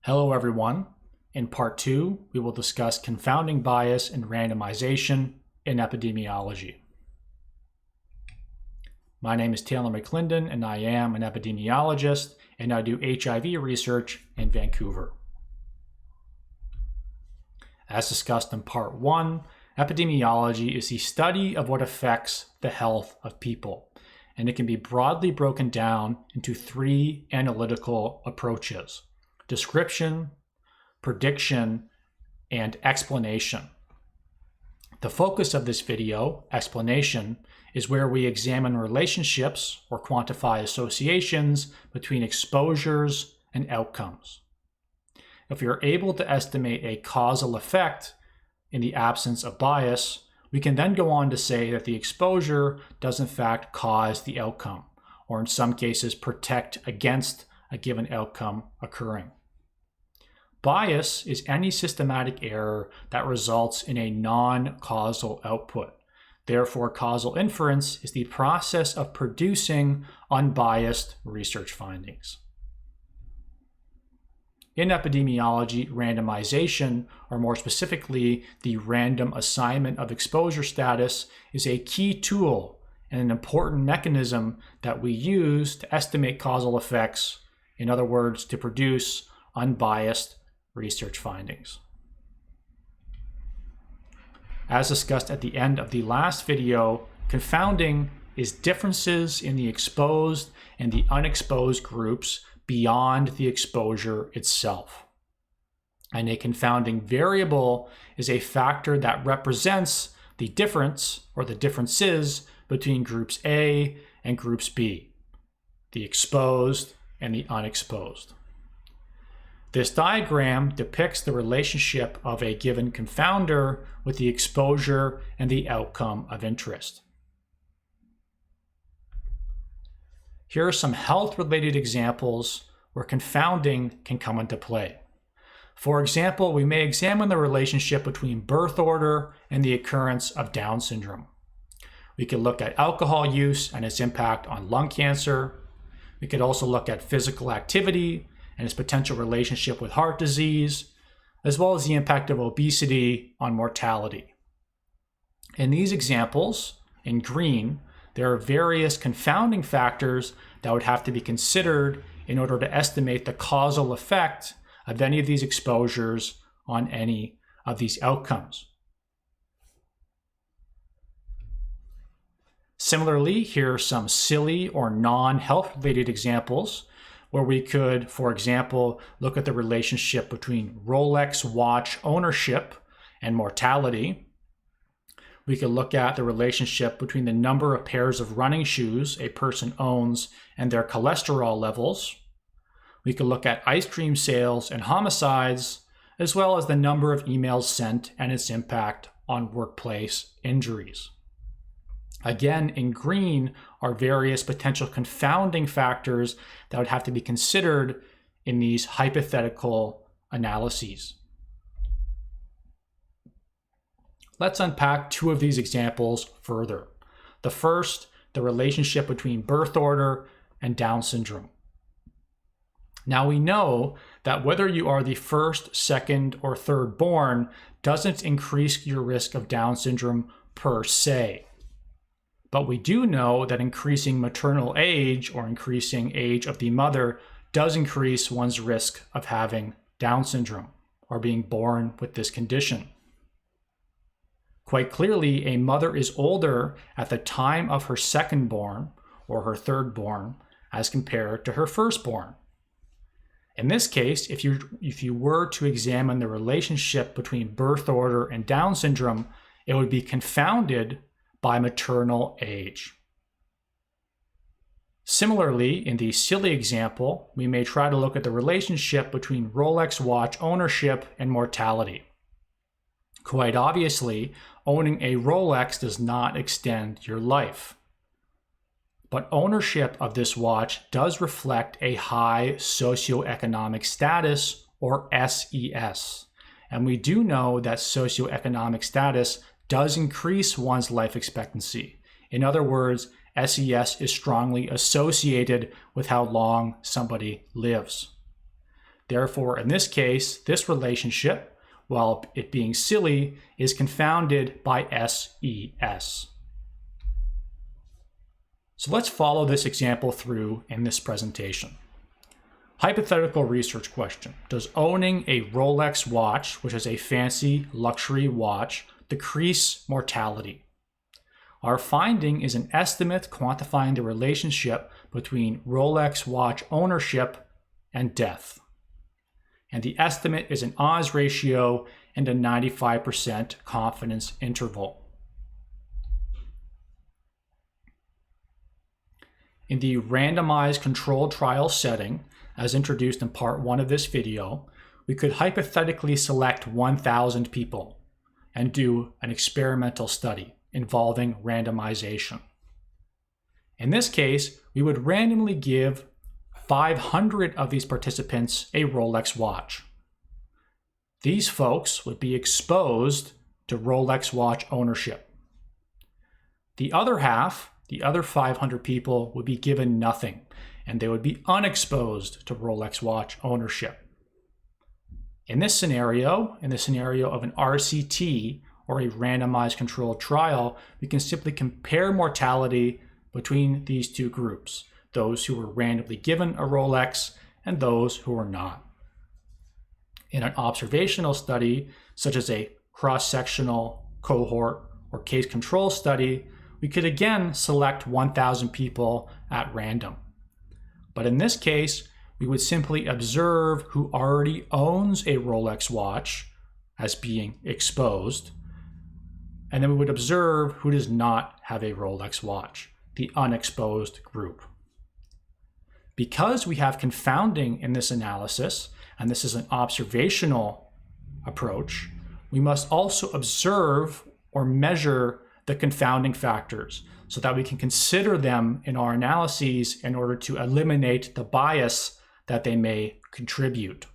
Hello everyone. In part 2, we will discuss confounding bias and randomization in epidemiology. My name is Taylor McClendon and I am an epidemiologist and I do HIV research in Vancouver. As discussed in part 1, epidemiology is the study of what affects the health of people, and it can be broadly broken down into 3 analytical approaches: description, prediction, and explanation. The focus of this video, explanation, is where we examine relationships or quantify associations between exposures and outcomes. If we are able to estimate a causal effect in the absence of bias, we can then go on to say that the exposure does in fact cause the outcome, or in some cases protect against a given outcome occurring. Bias is any systematic error that results in a non-causal output. Therefore, causal inference is the process of producing unbiased research findings. In epidemiology, randomization, or more specifically, the random assignment of exposure status, is a key tool and an important mechanism that we use to estimate causal effects, in other words, to produce unbiased research findings. As discussed at the end of the last video, confounding is differences in the exposed and the unexposed groups beyond the exposure itself. And a confounding variable is a factor that represents the difference or the differences between groups A and groups B, the exposed and the unexposed. This diagram depicts the relationship of a given confounder with the exposure and the outcome of interest. Here are some health-related examples where confounding can come into play. For example, we may examine the relationship between birth order and the occurrence of Down syndrome. We could look at alcohol use and its impact on lung cancer. We could also look at physical activity and its potential relationship with heart disease, as well as the impact of obesity on mortality. In these examples, in green, there are various confounding factors that would have to be considered in order to estimate the causal effect of any of these exposures on any of these outcomes. Similarly, here are some silly or non-health related examples where we could, for example, look at the relationship between Rolex watch ownership and mortality. We could look at the relationship between the number of pairs of running shoes a person owns and their cholesterol levels. We could look at ice cream sales and homicides, as well as the number of emails sent and its impact on workplace injuries. Again, in green are various potential confounding factors that would have to be considered in these hypothetical analyses. Let's unpack 2 of these examples further. The first, the relationship between birth order and Down syndrome. Now we know that whether you are the first, second, or third born doesn't increase your risk of Down syndrome per se. But we do know that increasing maternal age or increasing age of the mother does increase one's risk of having Down syndrome or being born with this condition. Quite clearly, a mother is older at the time of her second-born or her third-born as compared to her firstborn. In this case, if you were to examine the relationship between birth order and Down syndrome, it would be confounded by maternal age. Similarly, in the silly example, we may try to look at the relationship between Rolex watch ownership and mortality. Quite obviously, owning a Rolex does not extend your life. But ownership of this watch does reflect a high socioeconomic status, or SES. And we do know that socioeconomic status does increase one's life expectancy. In other words, SES is strongly associated with how long somebody lives. Therefore, in this case, this relationship, while it being silly, is confounded by SES. So let's follow this example through in this presentation. Hypothetical research question. Does owning a Rolex watch, which is a fancy luxury watch, decrease mortality? Our finding is an estimate quantifying the relationship between Rolex watch ownership and death. And the estimate is an odds ratio and a 95% confidence interval. In the randomized controlled trial setting, as introduced in part 1 of this video, we could hypothetically select 1,000 people and do an experimental study involving randomization. In this case, we would randomly give 500 of these participants a Rolex watch. These folks would be exposed to Rolex watch ownership. The other half, the other 500 people, would be given nothing, and they would be unexposed to Rolex watch ownership. In this scenario of an RCT, or a randomized controlled trial, we can simply compare mortality between these two groups, those who were randomly given a Rolex and those who were not. In an observational study, such as a cross-sectional cohort or case control study, we could again select 1,000 people at random. But in this case, we would simply observe who already owns a Rolex watch as being exposed, and then we would observe who does not have a Rolex watch, the unexposed group. Because we have confounding in this analysis, and this is an observational approach, we must also observe or measure the confounding factors so that we can consider them in our analyses in order to eliminate the bias that they may contribute.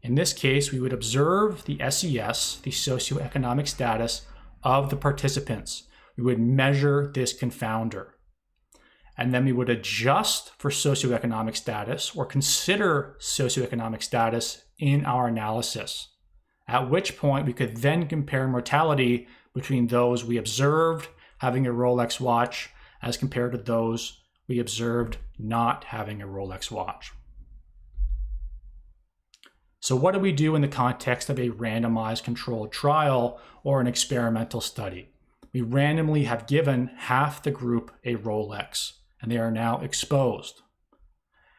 In this case, we would observe the SES, the socioeconomic status of the participants. We would measure this confounder. And then we would adjust for socioeconomic status or consider socioeconomic status in our analysis, at which point we could then compare mortality between those we observed having a Rolex watch as compared to those we observed not having a Rolex watch. So what do we do in the context of a randomized controlled trial or an experimental study? We randomly have given half the group a Rolex, and they are now exposed.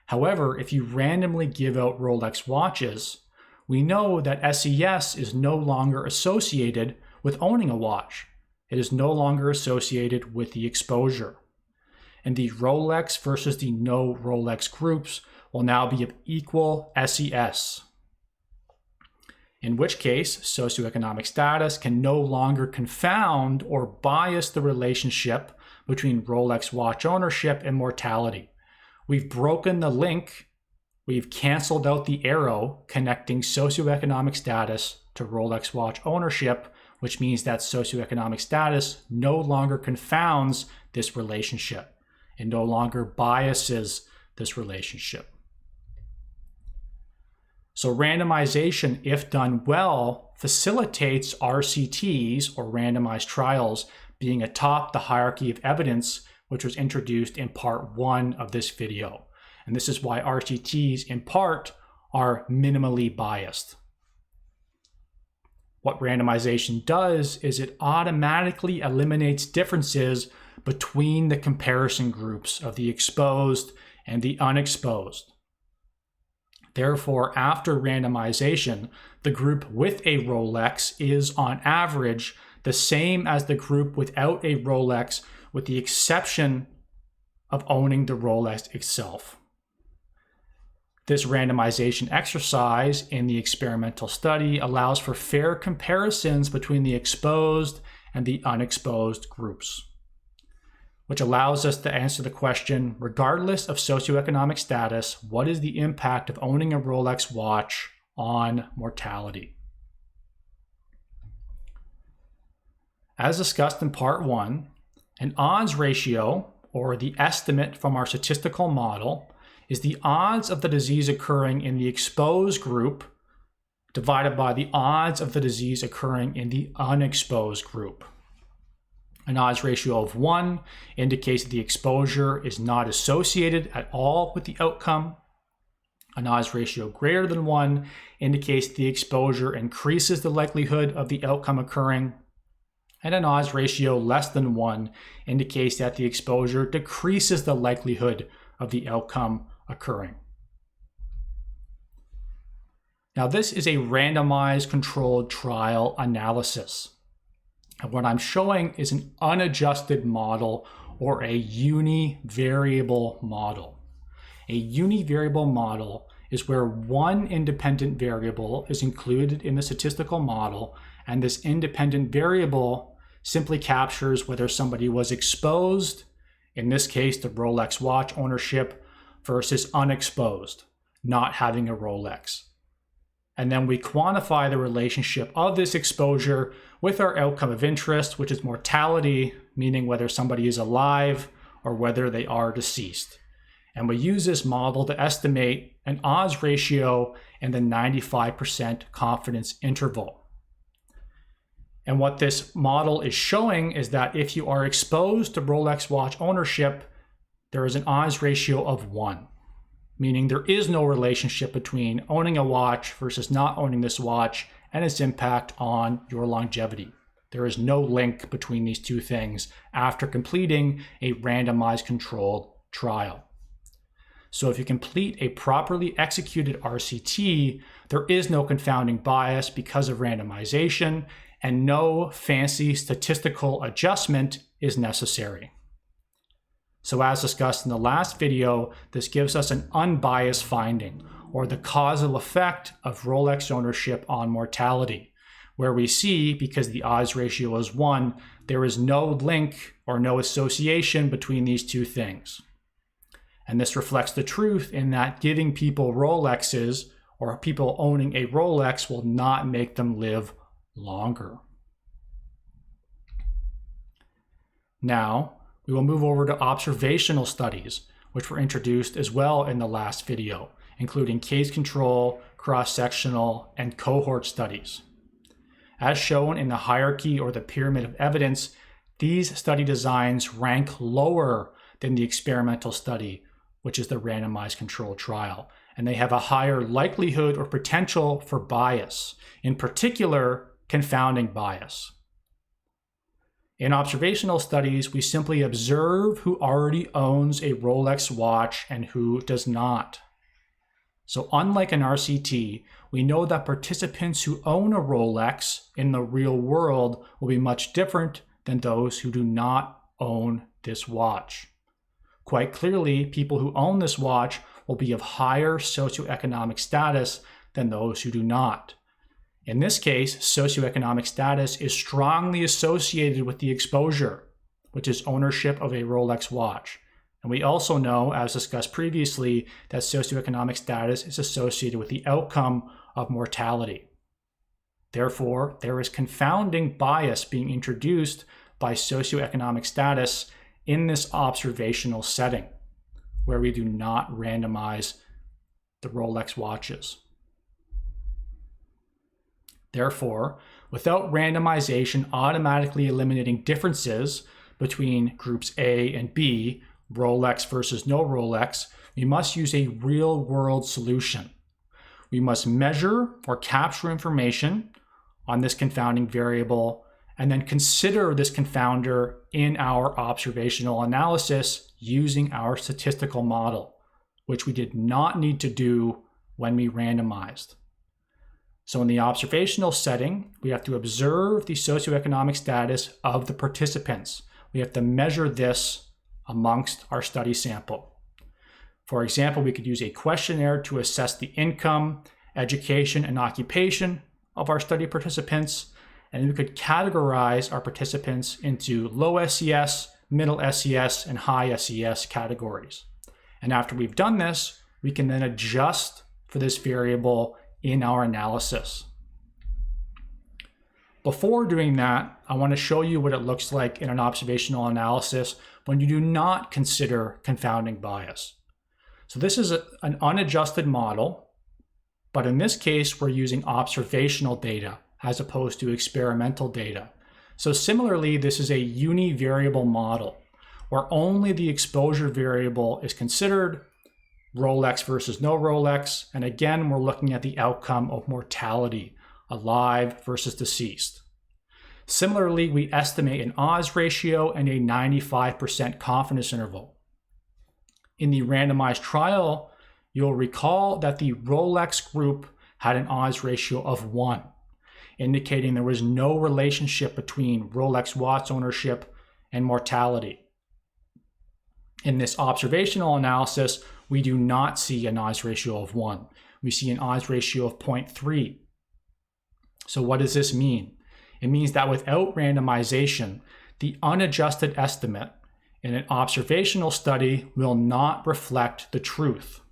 However, if you randomly give out Rolex watches, we know that SES is no longer associated with owning a watch. It is no longer associated with the exposure. And the Rolex versus the no Rolex groups will now be of equal SES, in which case socioeconomic status can no longer confound or bias the relationship between Rolex watch ownership and mortality. We've broken the link. We've canceled out the arrow connecting socioeconomic status to Rolex watch ownership, which means that socioeconomic status no longer confounds this relationship and no longer biases this relationship. So randomization, if done well, facilitates RCTs, or randomized trials, being atop the hierarchy of evidence, which was introduced in part 1 of this video. And this is why RCTs, in part, are minimally biased. What randomization does is it automatically eliminates differences between the comparison groups of the exposed and the unexposed. Therefore, after randomization, the group with a Rolex is on average the same as the group without a Rolex, with the exception of owning the Rolex itself. This randomization exercise in the experimental study allows for fair comparisons between the exposed and the unexposed groups, which allows us to answer the question, regardless of socioeconomic status, what is the impact of owning a Rolex watch on mortality? As discussed in part 1, an odds ratio, or the estimate from our statistical model, is the odds of the disease occurring in the exposed group divided by the odds of the disease occurring in the unexposed group. An odds ratio of 1 indicates that the exposure is not associated at all with the outcome. An odds ratio greater than 1 indicates the exposure increases the likelihood of the outcome occurring. And an odds ratio less than 1 indicates that the exposure decreases the likelihood of the outcome occurring. Now, this is a randomized controlled trial analysis. And what I'm showing is an unadjusted model or a univariable model. A univariable model is where one independent variable is included in the statistical model, and this independent variable simply captures whether somebody was exposed, in this case the Rolex watch ownership, versus unexposed, not having a Rolex. And then we quantify the relationship of this exposure with our outcome of interest, which is mortality, meaning whether somebody is alive or whether they are deceased. And we use this model to estimate an odds ratio in the 95% confidence interval. And what this model is showing is that if you are exposed to Rolex watch ownership, there is an odds ratio of 1. Meaning there is no relationship between owning a watch versus not owning this watch and its impact on your longevity. There is no link between these two things after completing a randomized controlled trial. So if you complete a properly executed RCT, there is no confounding bias because of randomization, and no fancy statistical adjustment is necessary. So as discussed in the last video, this gives us an unbiased finding, or the causal effect of Rolex ownership on mortality, where we see, because the odds ratio is 1, there is no link or no association between these two things. And this reflects the truth in that giving people Rolexes or people owning a Rolex will not make them live longer. Now, we will move over to observational studies, which were introduced as well in the last video, including case control, cross-sectional, and cohort studies. As shown in the hierarchy or the pyramid of evidence, these study designs rank lower than the experimental study, which is the randomized controlled trial, and they have a higher likelihood or potential for bias, in particular, confounding bias. In observational studies, we simply observe who already owns a Rolex watch and who does not. So unlike an RCT, we know that participants who own a Rolex in the real world will be much different than those who do not own this watch. Quite clearly, people who own this watch will be of higher socioeconomic status than those who do not. In this case, socioeconomic status is strongly associated with the exposure, which is ownership of a Rolex watch. And we also know, as discussed previously, that socioeconomic status is associated with the outcome of mortality. Therefore, there is confounding bias being introduced by socioeconomic status in this observational setting, where we do not randomize the Rolex watches. Therefore, without randomization automatically eliminating differences between groups A and B, Rolex versus no Rolex, we must use a real-world solution. We must measure or capture information on this confounding variable and then consider this confounder in our observational analysis using our statistical model, which we did not need to do when we randomized. So in the observational setting, we have to observe the socioeconomic status of the participants. We have to measure this amongst our study sample. For example, we could use a questionnaire to assess the income, education, and occupation of our study participants, and we could categorize our participants into low SES, middle SES, and high SES categories. And after we've done this, we can then adjust for this variable in our analysis. Before doing that, I want to show you what it looks like in an observational analysis when you do not consider confounding bias. So this is an unadjusted model, but in this case, we're using observational data as opposed to experimental data. So similarly, this is a univariable model where only the exposure variable is considered, Rolex versus no Rolex, and again, we're looking at the outcome of mortality, alive versus deceased. Similarly, we estimate an odds ratio and a 95% confidence interval. In the randomized trial, you'll recall that the Rolex group had an odds ratio of 1, indicating there was no relationship between Rolex watch ownership and mortality. In this observational analysis, we do not see an odds ratio of 1. We see an odds ratio of 0.3. So what does this mean? It means that without randomization, the unadjusted estimate in an observational study will not reflect the truth.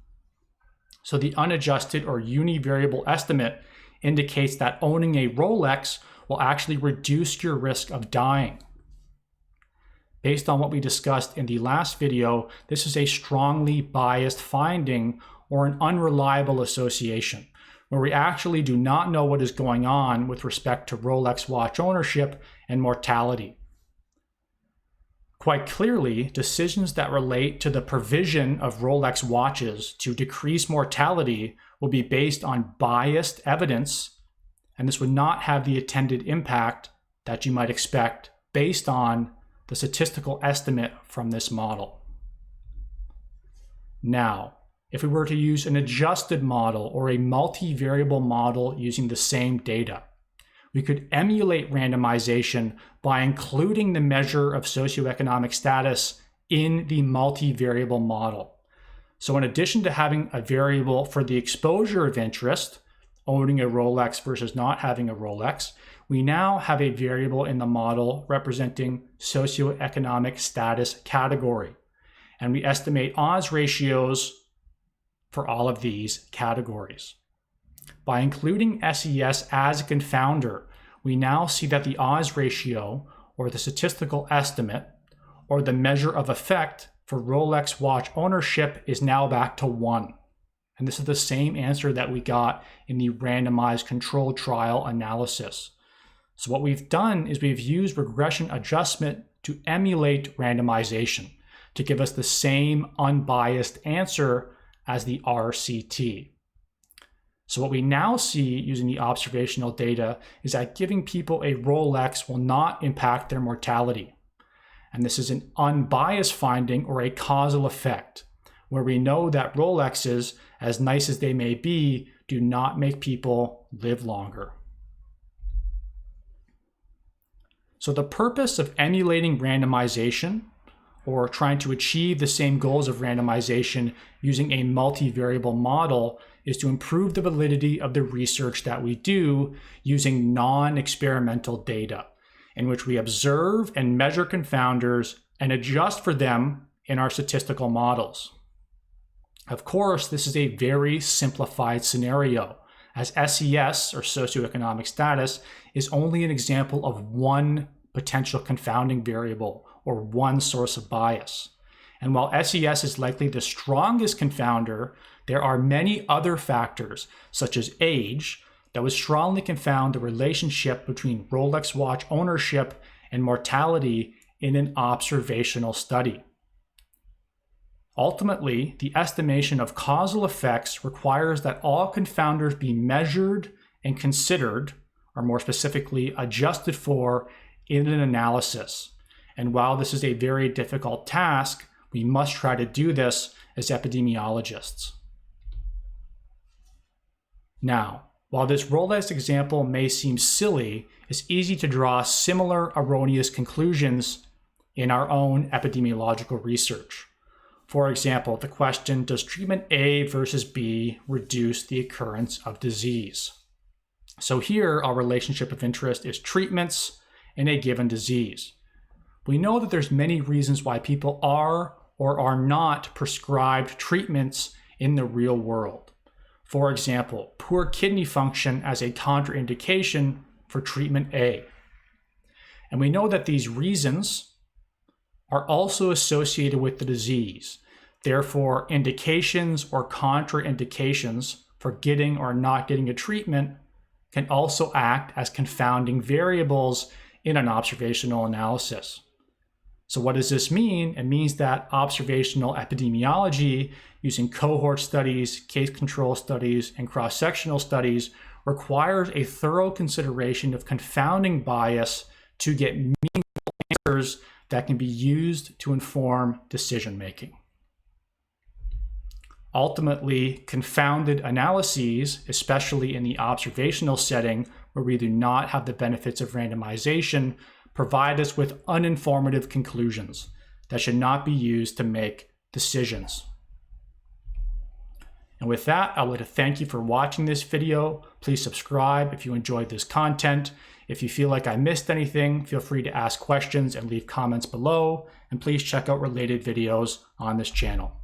So the unadjusted or univariable estimate indicates that owning a Rolex will actually reduce your risk of dying. Based on what we discussed in the last video, this is a strongly biased finding or an unreliable association, where we actually do not know what is going on with respect to Rolex watch ownership and mortality. Quite clearly, decisions that relate to the provision of Rolex watches to decrease mortality will be based on biased evidence, and this would not have the attended impact that you might expect based on the statistical estimate from this model. Now, if we were to use an adjusted model or a multivariable model using the same data, we could emulate randomization by including the measure of socioeconomic status in the multivariable model. So in addition to having a variable for the exposure of interest, owning a Rolex versus not having a Rolex, we now have a variable in the model representing socioeconomic status category. And we estimate odds ratios for all of these categories. By including SES as a confounder, we now see that the odds ratio, or the statistical estimate, or the measure of effect for Rolex watch ownership is now back to 1. And this is the same answer that we got in the randomized controlled trial analysis. So what we've done is we've used regression adjustment to emulate randomization to give us the same unbiased answer as the RCT. So what we now see using the observational data is that giving people a Rolex will not impact their mortality. And this is an unbiased finding or a causal effect, where we know that Rolexes, as nice as they may be, do not make people live longer. So the purpose of emulating randomization, or trying to achieve the same goals of randomization using a multivariable model, is to improve the validity of the research that we do using non-experimental data, in which we observe and measure confounders and adjust for them in our statistical models. Of course, this is a very simplified scenario, as SES, or socioeconomic status, is only an example of one potential confounding variable or one source of bias. And while SES is likely the strongest confounder, there are many other factors, such as age, that would strongly confound the relationship between Rolex watch ownership and mortality in an observational study. Ultimately, the estimation of causal effects requires that all confounders be measured and considered, or more specifically, adjusted for in an analysis. And while this is a very difficult task, we must try to do this as epidemiologists. Now, while this Rolex example may seem silly, it's easy to draw similar erroneous conclusions in our own epidemiological research. For example, the question, does treatment A versus B reduce the occurrence of disease? So here, our relationship of interest is treatments in a given disease. We know that there's many reasons why people are or are not prescribed treatments in the real world. For example, poor kidney function as a contraindication for treatment A. And we know that these reasons are also associated with the disease. Therefore, indications or contraindications for getting or not getting a treatment can also act as confounding variables in an observational analysis. So what does this mean? It means that observational epidemiology using cohort studies, case control studies, and cross-sectional studies requires a thorough consideration of confounding bias to get meaningful answers that can be used to inform decision-making. Ultimately, confounded analyses, especially in the observational setting where we do not have the benefits of randomization, provide us with uninformative conclusions that should not be used to make decisions. And with that, I would like to thank you for watching this video. Please subscribe if you enjoyed this content. If you feel like I missed anything, feel free to ask questions and leave comments below. And please check out related videos on this channel.